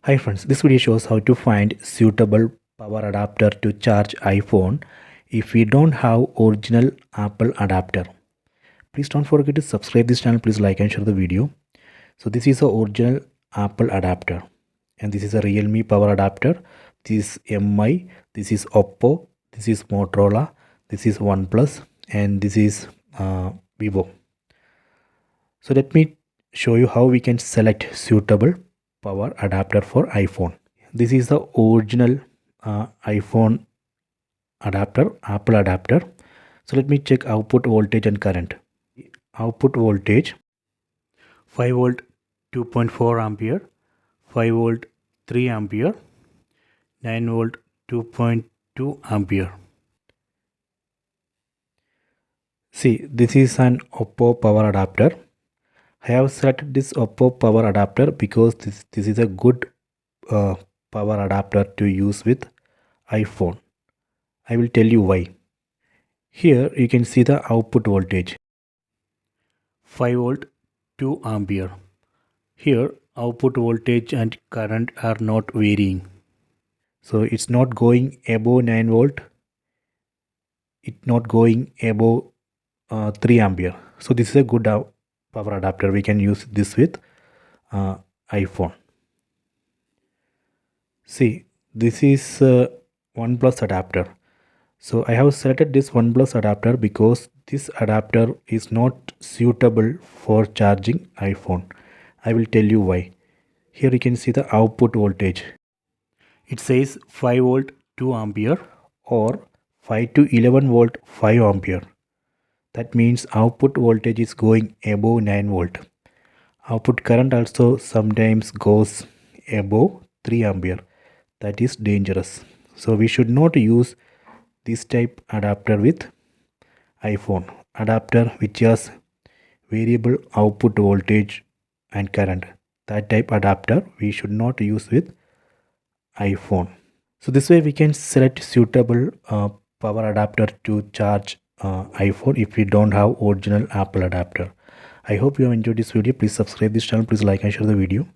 Hi friends, this video shows how to find suitable power adapter to charge iPhone if we don't have original Apple adapter. Please don't forget to subscribe this channel, please like and share the video. So this is the original Apple adapter and this is a Realme power adapter. This is MI, this is Oppo, this is Motorola, this is OnePlus and this is Vivo. So let me show you how we can select suitable power adapter for iPhone. This is the original iPhone adapter, Apple adapter. So let me check output voltage and current. Output voltage 5 volt 2.4 ampere, 5 volt 3 ampere, 9 volt 2.2 ampere. See, this is an Oppo power adapter. I have selected this Oppo power adapter because this is a good power adapter to use with iPhone. I will tell you why. Here you can see the output voltage 5 volt 2 ampere. Here output voltage and current are not varying. So it's not going above 9 volt. It's not going above 3 ampere. So this is a good power adapter. We can use this with iPhone. See, this is OnePlus adapter. So I have selected this OnePlus adapter because this adapter is not suitable for charging iPhone. I will tell you why. Here you can see the output voltage. It says 5 volt 2 ampere or 5 to 11 volt 5 ampere. That means output voltage is going above 9 volt. Output current also sometimes goes above 3 ampere. That is dangerous. So we should not use this type adapter with iPhone. Adapter which has variable output voltage and current. That type adapter we should not use with iPhone. So this way we can select suitable power adapter to charge iPhone if we don't have original Apple adapter. I hope you have enjoyed this video. Please subscribe this channel. Please like and share the video.